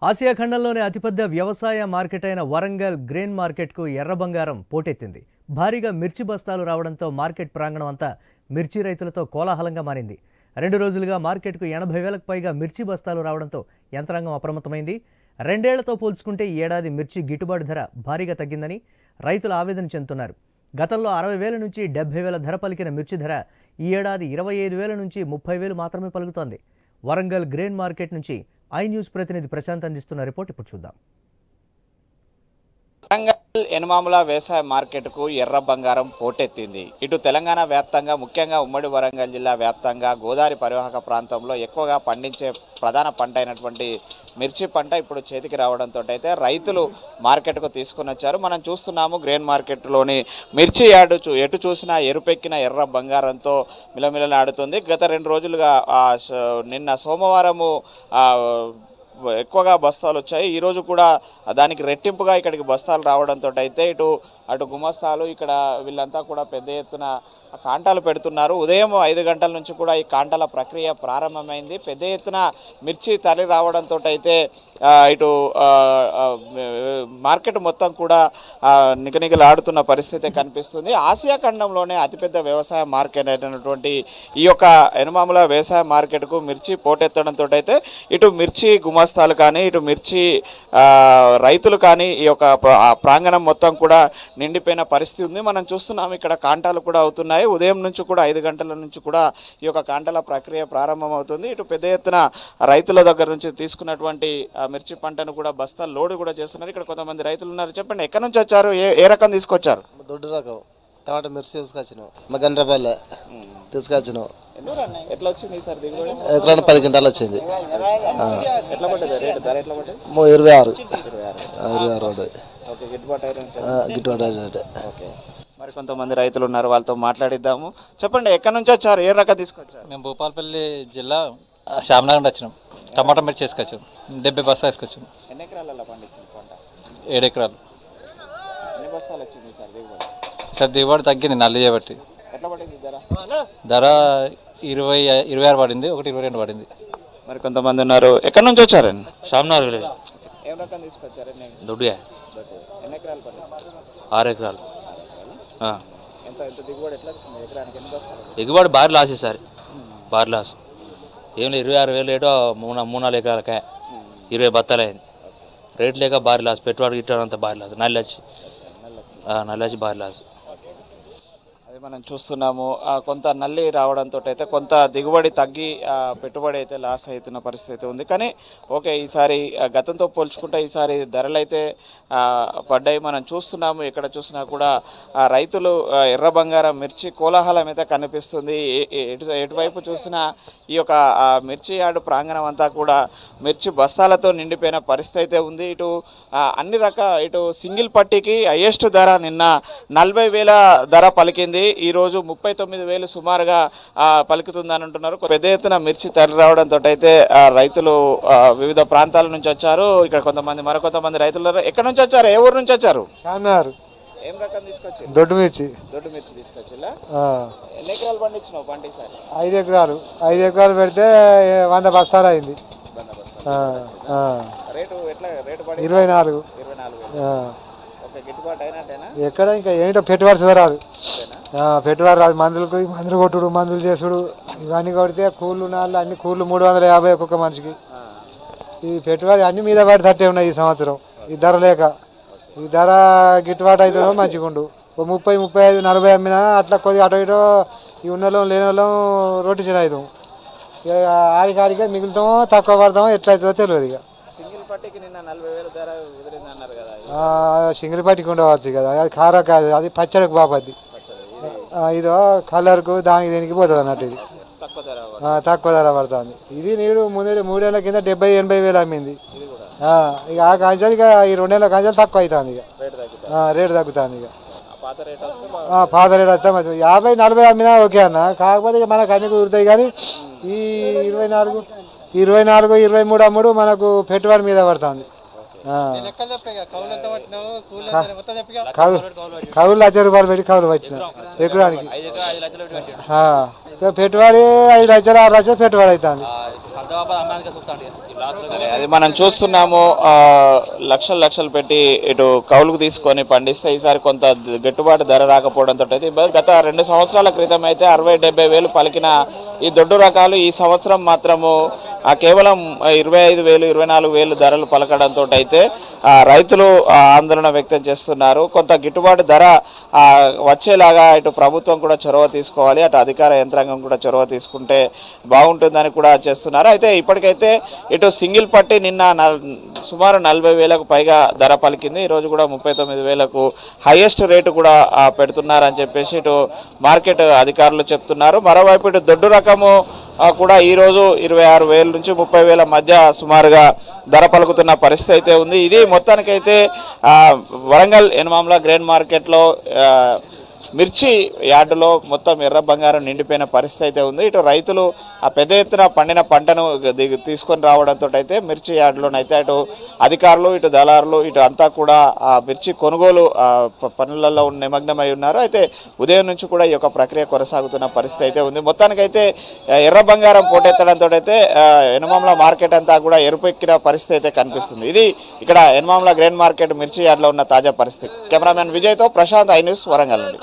Asia ఖండంలోనే అతిపెద్ద వ్యవసాయ market అయిన వరంగల్ గ్రెయిన్ మార్కెట్కు ఎర్ర బంగారం పోటెత్తింది. భారీగా మిర్చి బస్తాలు రావడంతో మార్కెట్ ప్రాంగణం అంతా మిర్చి రైతులతో కోలాహలంగా మారింది. 2 రోజులుగా మార్కెట్కు 80,000కు పైగా మిర్చి బస్తాలు రావడంతో యంత్రాంగం అప్రమత్తమైంది. 2 ఏళ్లతో పోల్చుకుంటే ఈ ఏడాది మిర్చి గిట్టుబాటు ధర భారీగా తగ్గిందని రైతులు ఆవేదన చెందుతున్నారు. గతంలో 60,000 నుంచి 70,000 ధర పలికిన మిర్చి ధర ఈ ఏడాది 25,000 నుంచి 30,000 మాత్రమే పలుకుతోంది. వరంగల్ గ్రెయిన్ మార్కెట్ నుంచి ఐ న్యూస్ ప్రతినిధి ప్రశాంత్ అందిస్తున్న రిపోర్ట్ ఇప్పుడు చూద్దాం. వరంగల్ ఎనమాముల వ్యవసాయ మార్కెట్కు ఎర్ర బంగారం పోటెత్తింది. ఇటు తెలంగాణ వ్యాప్తంగా ముఖ్యంగా ఉమ్మడి వరంగల్ జిల్లా వ్యాప్తంగా గోదావరి పరివాహక ప్రాంతంలో ఎక్కువగా పండించే ప్రధాన పంట అయినటువంటి మిర్చి పంట ఇప్పుడు చేతికి రావడంతో అయితే రైతులు మార్కెట్కు తీసుకుని వచ్చారు. మనం చూస్తున్నాము గ్రెయిన్ మార్కెట్లోని మిర్చి యార్డు ఎటు చూసినా ఎరుపెక్కిన ఎర్ర బంగారంతో మిలమిలలాడుతుంది. గత 2 రోజులుగా నిన్న సోమవారము ఎక్కువగా బస్తాలు వచ్చాయి. ఈరోజు కూడా దానికి రెట్టింపుగా ఇక్కడికి బస్తాలు రావడంతో అయితే అటు గుమస్తాలు ఇక్కడ వీళ్ళంతా కూడా పెద్ద ఎత్తున కాంటాలు పెడుతున్నారు. ఉదయం 5 గంటల నుంచి కూడా ఈ కాంటాల ప్రక్రియ ప్రారంభమైంది. పెద్ద ఎత్తున మిర్చి తరలి రావడంతో అయితే ఇటు మార్కెట్ మొత్తం కూడా నిగనిగలాడుతున్న పరిస్థితి కనిపిస్తుంది. ఆసియా ఖండంలోనే అతిపెద్ద వ్యవసాయ మార్కెట్ అయినటువంటి ఈ యొక్క ఎనమాముల వ్యవసాయ మార్కెట్కు మిర్చి పోటెత్తడంతో అయితే ఇటు మిర్చి గుమస్తాలు కానీ ఇటు మిర్చి రైతులు కానీ ఈ యొక్క ప్రాంగణం మొత్తం కూడా నిండిపోయిన పరిస్థితి ఉంది. మనం చూస్తున్నాం ఇక్కడ కాంటాలు కూడా అవుతున్నాయి. ఉదయం నుంచి కూడా 5 గంటల నుంచి కూడా ఈ యొక్క కాంటాల ప్రక్రియ ప్రారంభమవుతుంది. ఇటు పెద్ద ఎత్తున రైతుల దగ్గర నుంచి తీసుకున్నటువంటి మిర్చి పంటను కూడా బస్తా లోడ్ కూడా చేస్తున్నారు. ఇక్కడ కొంతమంది రైతులు ఉన్నారు. చెప్పండి, ఎక్కడి నుంచి వచ్చారు, ఏ రకం తీసుకొచ్చారు? దొడ్డు రకం టమాటా మిర్చి తీసుకొచ్చినావు. గండ్రపల్లె తీసుకొచ్చినావు. ఎట్లా వచ్చింది సార్ దిగుబడి? ఎకరానికి 10 క్వింటాలు వచ్చింది. ఎట్లా పడ్డది రేటు? ధర ఎట్లా పడ్డది? 26. గిట్టుబాటు అయినట్టే. మరి కొంతమంది రైతులు ఉన్నారు, వాళ్ళతో మాట్లాడిద్దాము. చెప్పండి, ఎక్కడి నుంచి వచ్చారు, ఏ రకం తీసుకొచ్చారు? మేము భూపాలపల్లి జిల్లా శ్యామనగర్ వచ్చినాం. టమాటా మిర్చి వేసుకొచ్చాం. 70 బస్తా వేసుకొచ్చాం. ఎన్ని ఎకరాలలో పండించిన పంట? 7 ఎకరాలు. ఎన్ని బస్తాలు వచ్చింది సార్ దిగుబడి? సార్ దిగుబడి తగ్గింది నల్లి చేయబట్టి. ఎట్లా పడింది ధర? ధర 26 పడింది, 22 పడింది. మరి కొంతమంది ఉన్నారు, ఎక్కడి నుంచి వచ్చారండి? శ్యామనగర్ విలేజ్. ఏం రకం తీసుకొచ్చారు? దొడ్డుగా ఎన్ని ఎకరాలు పండించారు? 6 ఎకరాలు. ఎంత దిగుబడి ఎట్లా వచ్చింది? ఎకరానికి ఎన్ని బస్తాలు? దిగుబడి భారీ లాస్ ఈసారి, భారీ లాస్. ఏం లేదు, 26,000 రేటు 3-4 ఎకరాలకే 20 బత్తాలు అయింది. రేట్ లేక భారీ లాస్. పెట్టుబడి గిట్టడం అంతా భారీ లాస్. నల్లి వచ్చి భారీ లాస్. అది మనం చూస్తున్నాము. కొంత నల్లి రావడంతో అయితే కొంత దిగుబడి తగ్గి పెట్టుబడి అయితే లాస్ అవుతున్న పరిస్థితి ఉంది. కానీ ఓకే, ఈసారి గతంతో పోల్చుకుంటే ఈసారి ధరలు అయితే పడ్డాయి. మనం చూస్తున్నాము, ఎక్కడ చూసినా కూడా రైతులు ఎర్ర బంగారం మిర్చి కోలాహలం అయితే కనిపిస్తుంది. ఎటువైపు చూసినా ఈ యొక్క మిర్చి యార్డు ప్రాంగణం అంతా కూడా మిర్చి బస్తాలతో నిండిపోయిన పరిస్థితి అయితే ఉంది. ఇటు సింగిల్ పట్టీకి హైయెస్ట్ ధర నిన్న 40,000 ధర పలికింది. ఈరోజు 39,000 సుమారుగా పలుకుతుందని అంటున్నారు. పెద్ద ఎత్తున మిర్చి తరలి రావడంతో అయితే రైతులు వివిధ ప్రాంతాల నుంచి వచ్చారు. ఇక్కడ మరికొంతమంది రైతులు ఎక్కడి నుంచి వచ్చారు, ఏ ఊరు నుంచి వచ్చారు? ఏం రకం తీసుకొచ్చి? దొడ్డు మిర్చి తీసుకొచ్చిలా? ఎన్ని ఎకరాలు పండించినావు పంట ఈసారి? 5 ఎకరాలు. 5 ఎకరాలు పెడితే 100 బస్తాలు అయింది. రేటు ఎట్లా? రేటు పడి 24. గిట్టుబాటు అయినట్టేనా? ఎక్కడ ఇంకా ఏంటో పెట్టుబడి సుధరాదు. పెట్టుబడి రాదు. మందులు కొట్టుడు, మందులు చేసుడు, ఇవన్నీ కొడితే కూళ్ళు అన్ని కూళ్ళు 350 ఒక్కొక్క మనిషికి. ఈ పెట్టుబడి అన్ని మీద పడి తట్టే ఉన్నాయి ఈ సంవత్సరం. ఈ ధర లేక ఈ ధర గిట్టుబాటు అవుతుందో మంచిగా ఉండు. 30, 35, 40 అమ్మినా అట్లా కొద్దిగా అటు ఇటో ఈ ఉన్నోళ్ళం లేని వాళ్ళం రొట్టె అవుతాం. ఇక ఆడికాడికే మిగులుతామో తక్కువ పడతామో ఎట్లయితుందో తెలియదు. ఇక సింగిల్ పట్టికి నిన్న 40,000 ధర కుదిరింది అన్నారు కదా? సింగిల్ పట్టికి ఉండవచ్చు కదా. అది కారం కాదు, అది పచ్చడికి బాపద్ది. ఇదో కలర్కు దానికి దీనికి పోతుంది అన్నట్టు. ఇది తక్కువ ధర పడుతుంది. ఇది నీడు 3 ఏళ్ళ కింద 70-80 వేలు అమ్మింది. ఇక ఆ కాంచాలు ఇక ఈ 2 ఏళ్ళ కాంచాలు తక్కువ అవుతుంది. ఇక రేటు తగ్గుతుంది. ఇక పాత రేట్ వస్తే మంచిగా 50-40 అమ్మినా ఓకే అన్న. కాకపోతే ఇక మనకు అన్ని కుదురుతాయి. కానీ ఈ 24, 23 అమ్ముడు మనకు పెట్టుబడి మీద పడుతుంది. కౌలు 1,00,000 రూపాయలు పెట్టి కౌలు పట్టిన ఎకరానికి. పెట్టుబడి 5 లక్షలు 6 లక్షలు పెట్టుబడి అవుతుంది. అది మనం చూస్తున్నాము. లక్షలు లక్షలు పెట్టి ఇటు కౌలుకు తీసుకొని పండిస్తే ఈసారి కొంత గిట్టుబాటు ధర రాకపోవడంతో అయితే గత 2 సంవత్సరాల క్రితం అయితే 60-70 వేలు పలికిన ఈ దొడ్డు రకాలు ఈ సంవత్సరం మాత్రము కేవలం 25,000 24,000 ధరలు పలకడంతో అయితే రైతులు ఆందోళన వ్యక్తం చేస్తున్నారు. కొంత గిట్టుబాటు ధర వచ్చేలాగా ఇటు ప్రభుత్వం కూడా చొరవ తీసుకోవాలి, అటు అధికార యంత్రాంగం కూడా చొరవ తీసుకుంటే బాగుంటుందని కూడా చేస్తున్నారు. అయితే ఇప్పటికైతే ఇటు సింగిల్ పట్టి నిన్న సుమారు 40,000కు పైగా ధర పలికింది. ఈరోజు కూడా 39,000కు హైయెస్ట్ రేటు కూడా పెడుతున్నారని చెప్పేసి ఇటు మార్కెట్ అధికారులు చెప్తున్నారు. మరోవైపు ఇటు దొడ్డు రకము కూడా ఈరోజు 26,000 నుంచి 30,000 మధ్య సుమారుగా ధర పలుకుతున్న పరిస్థితి అయితే ఉంది. ఇది మొత్తానికైతే వరంగల్ ఎనమామల గ్రెయిన్ మార్కెట్లో మిర్చి యార్డులో మొత్తం ఎర్ర బంగారం నిండిపోయిన పరిస్థితి అయితే ఉంది. ఇటు రైతులు పెద్ద ఎత్తున పండిన పంటను తీసుకొని రావడంతో అయితే మిర్చి యార్డులోనైతే అటు అధికారులు ఇటు దళారులు ఇటు అంతా కూడా మిర్చి కొనుగోలు పనులలో నిమగ్నమై ఉన్నారు. అయితే ఉదయం నుంచి కూడా ఈ యొక్క ప్రక్రియ కొనసాగుతున్న పరిస్థితి అయితే ఉంది. మొత్తానికైతే ఎర్ర బంగారం పోటెత్తడంతో అయితే ఎనమామల మార్కెట్ అంతా కూడా ఎరుపెక్కిన పరిస్థితి అయితే కనిపిస్తుంది. ఇది ఇక్కడ ఎనమామల గ్రెయిన్ మార్కెట్ మిర్చి యార్డులో ఉన్న తాజా పరిస్థితి. కెమెరామెన్ విజయ్తో ప్రశాంత్, ఐ న్యూస్, వరంగల్ నుండి.